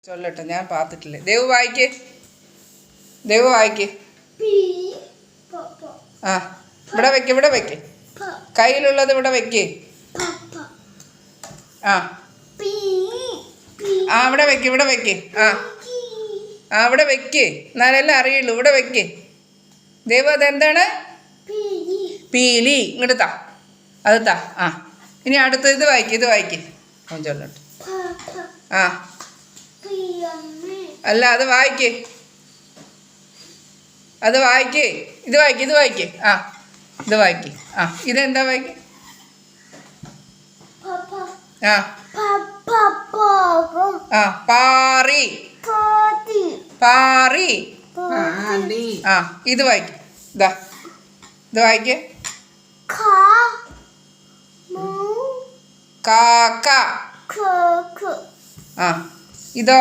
ചൊല്ലട്ടെ, ഞാൻ പാത്തിട്ടില്ലേ. ദേവ് വായിക്ക്, ദേവ് വായിക്ക്. ആ, ഇവിടെ വെക്ക്, ഇവിടെ വെക്ക്, കയ്യിലുള്ളത് ഇവിടെ വെക്ക്. ആ ആ ഇവിടെ വെക്ക്, ഇവിടെ വെക്ക്. ആ ആ ഇവിടെ വെക്ക്, എന്നാലല്ലേ അറിയുള്ളൂ. ഇവിടെ വെക്ക്. ദേവ് അതെന്താണ്? പീലി. ഇങ്ങോട്ട് താ, അത് താ. ആ ഇനി അടുത്ത ഇത് വായിക്ക്, ഇത് വായിക്ക്. അവൻ ചൊല്ലട്ടെ. ആ അല്ല, അത് വായിക്ക്, അത് വായിക്ക്. ഇത് വായിക്ക്, ഇത് വായിക്ക്. ആ ഇത് വായിക്ക്. ആ ഇതെന്താ വായിക്ക്? ആ ആ പാറി, പാറി. ആ ഇത് വായിക്ക്. ഇതാ ഇത് വായിക്ക്. കാക്ക. ആ ഇതോ?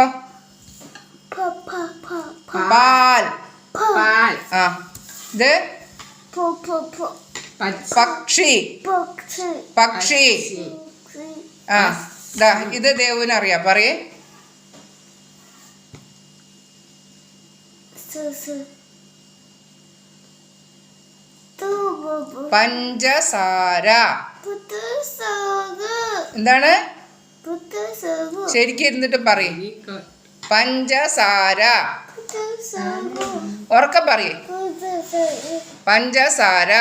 പാൽ. ആ ഇത് പക്ഷി, പക്ഷി. ആ ഇതാ ഇത് ദേവുവിനറിയാം, പറയേ. പഞ്ചസാര. എന്താണ്? ശരിക്കും ഇരുന്നിട്ട് പറയും. പഞ്ചസാര. ഉറക്കം പറയേ. പഞ്ചസാര.